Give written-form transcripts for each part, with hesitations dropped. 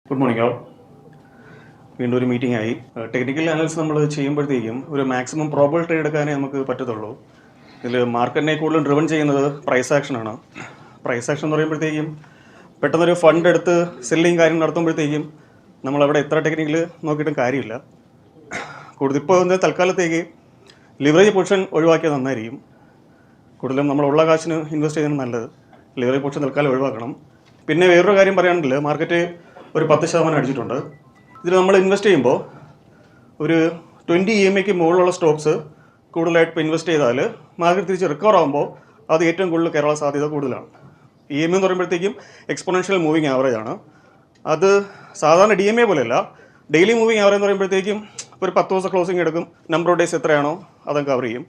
Good morning all. വീണ്ടും ഒരു meeting ആയി. ടെക്നിക്കൽ അനാലിസിസ് നമ്മൾ ചെയ്യുമ്പോഴത്തേക്കും ഒരു മാക്സിമം പ്രോബബിൾ ട്രേഡ് എടുക്കാനേ നമുക്ക് പറ്റത്തുള്ളൂ. ഇതിൽ മാർക്കറ്റിനെ കൂടുതലും ഡ്രിവൺ ചെയ്യുന്നത് പ്രൈസ് ആക്ഷനാണ്. പ്രൈസ് ആക്ഷൻ എന്ന് പറയുമ്പോഴത്തേക്കും പെട്ടെന്നൊരു ഫണ്ട് എടുത്ത് സെല്ലിങ് കാര്യം നടത്തുമ്പോഴത്തേക്കും നമ്മളവിടെ എത്ര ടെക്നിക്കൽ നോക്കിയിട്ടും കാര്യമില്ല. കൂടുതൽ ഇപ്പോൾ തൽക്കാലത്തേക്ക് ലിവറേജ് പൊസിഷൻ ഒഴിവാക്കിയത് നന്നായിരിക്കും. കൂടുതലും നമ്മളുള്ള കാശിന് ഇൻവെസ്റ്റ് ചെയ്യുന്നത് നല്ലത്. ലിവറേജ് പൊസിഷൻ തൽക്കാലം ഒഴിവാക്കണം. പിന്നെ വേറൊരു കാര്യം പറയുകയാണെങ്കിൽ മാർക്കറ്റ് ഒരു 10% അടിച്ചിട്ടുണ്ട്. ഇതിൽ നമ്മൾ ഇൻവെസ്റ്റ് ചെയ്യുമ്പോൾ ഒരു 20 EMAയ്ക്ക് മുകളിലുള്ള സ്റ്റോക്സ് കൂടുതലായിട്ട് ഇപ്പോൾ ഇൻവെസ്റ്റ് ചെയ്താൽ മാർക്കറ്റ് തിരിച്ച് റിക്കവർ ആകുമ്പോൾ അത് ഏറ്റവും കൂടുതൽ കയറാനുള്ള സാധ്യത കൂടുതലാണ്. EMA എന്ന് പറയുമ്പോഴത്തേക്കും എക്സ്പോണൻഷ്യൽ മൂവിങ് ആവറേജ് ആണ്. അത് സാധാരണ DMA പോലെയല്ല. ഡെയിലി മൂവിങ് ആവറേജ് എന്ന് പറയുമ്പോഴത്തേക്കും ഒരു 10 ദിവസം ക്ലോസിങ് എടുക്കും. നമ്പർ ഓഫ് ഡേയ്സ് എത്രയാണോ അതങ്ങ് കവർ ചെയ്യും.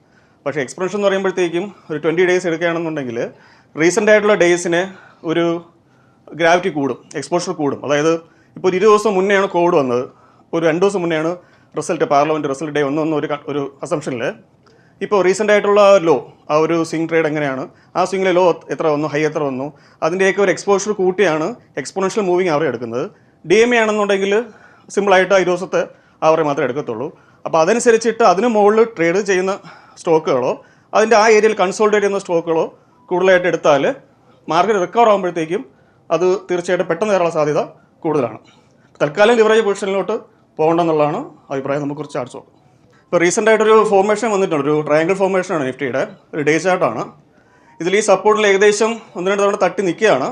പക്ഷേ എക്സ്പോണൻഷ്യൽ എന്ന് പറയുമ്പോഴത്തേക്കും ഒരു 20 ഡേയ്സ് എടുക്കുകയാണെന്നുണ്ടെങ്കിൽ റീസെൻ്റ് ആയിട്ടുള്ള ഡേയ്സിന് ഒരു ഗ്രാവിറ്റി കൂടും, എക്സ്പോഷർ കൂടും. അതായത് ഇപ്പോൾ 20 ദിവസം മുന്നെയാണ് കോവിഡ് വന്നത്, ഒരു 2 ദിവസം മുന്നെയാണ് പാർലമെൻറ്റ് റിസൾട്ട് ഡേ ഒന്നും ഒരു അസംഷനിൽ. ഇപ്പോൾ റീസെൻ്റ് ആയിട്ടുള്ള ലോ, ആ ഒരു സ്വിംഗ് ട്രേഡ് എങ്ങനെയാണ്, ആ സ്വിങ്ങിലെ ലോ എത്ര വന്നു, ഹൈ എത്ര വന്നു, അതിൻ്റെയൊക്കെ ഒരു എക്സ്പോഷർ കൂട്ടിയാണ് എക്സ്പോണൻഷ്യൽ മൂവിങ് ആവറേജ് എടുക്കുന്നത്. DMA ആണെന്നുണ്ടെങ്കിൽ സിമ്പിളായിട്ട് 20 ദിവസത്തെ ആവറേജ് മാത്രമേ എടുക്കത്തുള്ളൂ. അപ്പോൾ അതനുസരിച്ചിട്ട് അതിന് മുകളിൽ ട്രേഡ് ചെയ്യുന്ന സ്റ്റോക്കുകളോ അതിൻ്റെ ആ ഏരിയയിൽ കൺസോൾട്ടേറ്റ് ചെയ്യുന്ന സ്റ്റോക്കുകളോ കൂടുതലായിട്ട് എടുത്താൽ മാർക്കറ്റ് റിക്കവർ ആകുമ്പോഴത്തേക്കും അത് തീർച്ചയായിട്ടും പെട്ടെന്ന് കയറാനുള്ള സാധ്യത കൂടുതലാണ്. തൽക്കാലം ലിവറേജ് പൊസിഷനിലോട്ട് പോകണമെന്നുള്ളതാണ് അഭിപ്രായം. നമുക്ക് കുറച്ച് ചാർട്ട്സ് നോക്കാം. ഇപ്പോൾ റീസെൻ്റ് ആയിട്ടൊരു ഫോർമേഷൻ വന്നിട്ടുണ്ട്, ഒരു ട്രയാങ്കിൾ ഫോർമേഷനാണ് നിഫ്റ്റിയുടെ, ഒരു ഡേ ചാർട്ടാണ്. ഇതിൽ ഈ സപ്പോർട്ടിൽ ഏകദേശം 1-2 തവണ തട്ടി നിൽക്കുകയാണ്.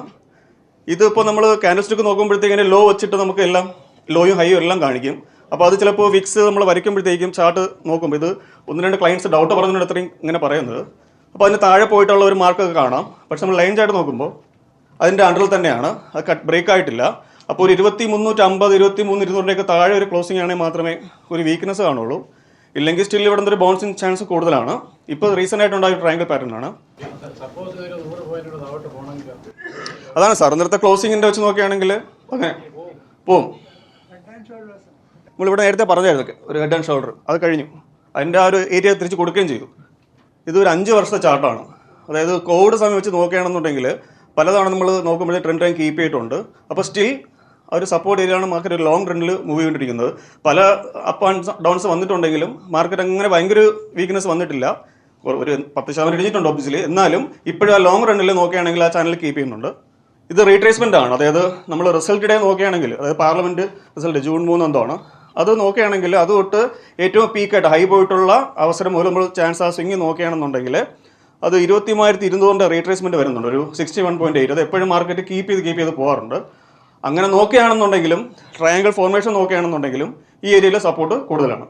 ഇതിപ്പോൾ നമ്മൾ ക്യാൻഡിൽ സ്റ്റിക്ക് നോക്കുമ്പോഴത്തേക്കിങ്ങനെ ലോ വെച്ചിട്ട് നമുക്ക് എല്ലാം ലോയും ഹൈയും എല്ലാം കാണിക്കും. അപ്പോൾ അത് ചിലപ്പോൾ വിക്സ് നമ്മൾ വരയ്ക്കുമ്പോഴത്തേക്കും ചാർട്ട് നോക്കുമ്പോൾ ഇത് 1-2 ക്ലയൻസ് ഡൗട്ട് പറഞ്ഞതിന് അത്രയും ഇങ്ങനെ പറയുന്നത്. അപ്പോൾ അതിന് താഴെ പോയിട്ടുള്ള ഒരു മാർക്കൊക്കെ കാണാം. പക്ഷെ നമ്മൾ ലൈൻ ചാർട്ട് നോക്കുമ്പോൾ അതിൻ്റെ അണ്ടറിൽ തന്നെയാണ്, അത് ബ്രേക്ക് ആയിട്ടില്ല. അപ്പോൾ ഒരു 2350, 2300 താഴെ ഒരു ക്ലോസിംഗ് ആണെങ്കിൽ മാത്രമേ ഒരു വീക്ക്നെസ് കാണുള്ളൂ. ഇല്ലെങ്കിൽ സ്റ്റിൽ ഇവിടെ ഒരു ബൗൺസിങ് ചാൻസ് കൂടുതലാണ്. ഇപ്പോൾ റീസെൻ്റ് ആയിട്ടുണ്ടായ ട്രയാങ്കിൾ പാറ്റേൺ ആണ്. അതാണ് സാർ, ഇന്നത്തെ ക്ലോസിങ്ങിൻ്റെ വെച്ച് നോക്കുകയാണെങ്കിൽ അങ്ങനെ പോവും. നമ്മളിവിടെ നേരത്തെ പറഞ്ഞായിരുന്നു ഒരു ഹെഡ് ആൻഡ് ഷോൾഡർ, അത് കഴിഞ്ഞു. അതിൻ്റെ ആ ഒരു ഏരിയ തിരിച്ച് കൊടുക്കുകയും ചെയ്തു. ഇതൊരു 5 വർഷത്തെ ചാർട്ടാണ്. അതായത് കോവിഡ് സമയം വെച്ച് നോക്കുകയാണെന്നുണ്ടെങ്കിൽ പലതവണ നമ്മൾ നോക്കുമ്പോഴേ ട്രെൻഡ് ലൈൻ കീപ്പ് ചെയ്തിട്ടുണ്ട്. അപ്പോൾ സ്റ്റിൽ ഒരു സപ്പോർട്ട് ഏരിയയാണ് മാർക്കറ്റ് ഒരു ലോങ് ട്രെൻഡിൽ മൂവ് ചെയ്തുകൊണ്ടിരിക്കുന്നത്. പല അപ്പ് ആൻഡ് ഡൗൺസ് വന്നിട്ടുണ്ടെങ്കിലും മാർക്കറ്റ് അങ്ങനെ ഭയങ്കര വീക്ക്നെസ് വന്നിട്ടില്ല. ഒരു 10% ഇടിഞ്ഞിട്ടുണ്ട് ഒബ്വിയസ്ലി. എന്നാലും ഇപ്പോഴും ആ ലോങ് റണ്ണിൽ നോക്കുകയാണെങ്കിൽ ആ ചാനൽ കീപ്പ് ചെയ്യുന്നുണ്ട്. ഇത് റീട്രേസ്മെൻ്റ് ആണ്. അതായത് നമ്മൾ റിസൾട്ട് ഡേ നോക്കുകയാണെങ്കിൽ, അതായത് പാർലമെൻറ്റ് റിസൾട്ട് June 3 എന്താണ്, അത് നോക്കുകയാണെങ്കിൽ അത് തൊട്ട് ഏറ്റവും പീക്കായിട്ട് ഹൈ പോയിട്ടുള്ള അവസരം മൂലം നമ്മൾ ചാൻസ് ആ സ്വിങ് നോക്കുകയാണെന്നുണ്ടെങ്കിൽ അത് 23,200 റീട്രേസ്മെൻറ്റ് വരുന്നുണ്ട്, ഒരു 61.8. അത് എപ്പോഴും മാർക്കറ്റ് കീപ്പ് ചെയ്ത് പോകാറുണ്ട്. അങ്ങനെ നോക്കുകയാണെന്നുണ്ടെങ്കിലും ട്രയാങ്കിൾ ഫോർമേഷൻ നോക്കുകയാണെന്നുണ്ടെങ്കിലും ഈ ഏരിയയിൽ സപ്പോർട്ട് കൂടുതലാണ്.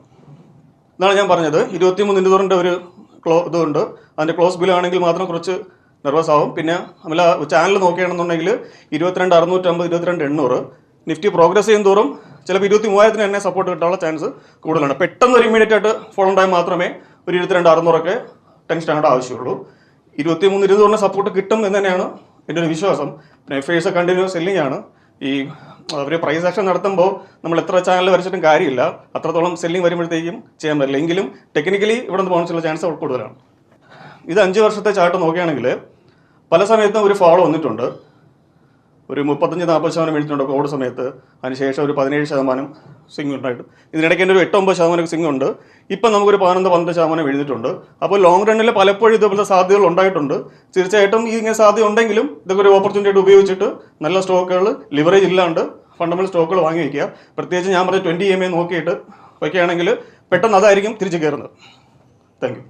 ഇതാണ് ഞാൻ പറഞ്ഞത്. 23,200 ഒരു ഇതുണ്ട്. അതിൻ്റെ ക്ലോസ് ബിൽ ആണെങ്കിൽ മാത്രം കുറച്ച് നെർവസ് ആവും. പിന്നെ നമ്മൾ ചാനൽ നോക്കുകയാണെന്നുണ്ടെങ്കിൽ 22,650, 22,800. നിഫ്റ്റി പ്രോഗ്രസ് ചെയ്യും തോറും ചിലപ്പോൾ 23,000 തന്നെ സപ്പോർട്ട് കിട്ടാനുള്ള ചാൻസ് കൂടുതലാണ്. പെട്ടെന്ന് ഒരു ഇമ്മീഡിയറ്റ് ആയിട്ട് ഫോളോ ഉണ്ടായാൽ മാത്രമേ ഒരു 22,600 ടെൻഷൻ ആകേണ്ട ആവശ്യമുള്ളൂ. 23,200 സപ്പോർട്ട് കിട്ടും എന്ന് തന്നെയാണ് എൻ്റെ ഒരു വിശ്വാസം. പിന്നെ FIs കണ്ടിന്യൂസ് സെല്ലിംഗ് ആണ്. ഈ അവർ പ്രൈസ് ആക്ഷൻ നടത്തുമ്പോൾ നമ്മൾ എത്ര ചാനൽ വരച്ചിട്ടും കാര്യമില്ല, അത്രത്തോളം സെല്ലിംഗ് വരുമ്പോഴത്തേക്കും ചെയ്യാൻ പറ്റില്ല. എങ്കിലും ടെക്നിക്കലി ഇവിടെ നിന്ന് ബൗൺസുള്ള ചാൻസ് കൂടുതലാണ്. ഇത് 5 വർഷത്തെ ചാർട്ട് നോക്കുകയാണെങ്കിൽ പല സമയത്തും ഒരു ഫോളോ വന്നിട്ടുണ്ട്. ഒരു 35-40% വീഴ്ചയുണ്ട് കോവിഡ് സമയത്ത്. അതിനുശേഷം ഒരു 17% സ്വിംഗ് ഉണ്ടായിട്ട് ഇതിനിടയ്ക്ക് എൻ്റെ ഒരു 8-9% സ്വിംഗ് ഉണ്ട്. ഇപ്പം നമുക്കൊരു 11-12% വീഴ്ന്നിട്ടുണ്ട്. അപ്പോൾ ലോങ് റണ്ണിൽ പലപ്പോഴും ഇതുപോലത്തെ സാധ്യതകൾ ഉണ്ടായിട്ടുണ്ട്. തീർച്ചയായിട്ടും ഈ ഇങ്ങനെ സാധ്യത ഉണ്ടെങ്കിലും ഇതൊക്കെ ഒരു ഓപ്പർച്യൂണിറ്റി ആയിട്ട് ഉപയോഗിച്ചിട്ട് നല്ല സ്റ്റോക്കുകൾ ലിവറേജ് ഇല്ലാണ്ട് ഫണ്ടമെൻ്റൽ സ്റ്റോക്കുകൾ വാങ്ങി വയ്ക്കുക. പ്രത്യേകിച്ച് ഞാൻ പറഞ്ഞ 20 EMA നോക്കിയിട്ട് വയ്ക്കുകയാണെങ്കിൽ പെട്ടെന്ന് അതായിരിക്കും തിരിച്ച് കയറുന്നത്. Thank you.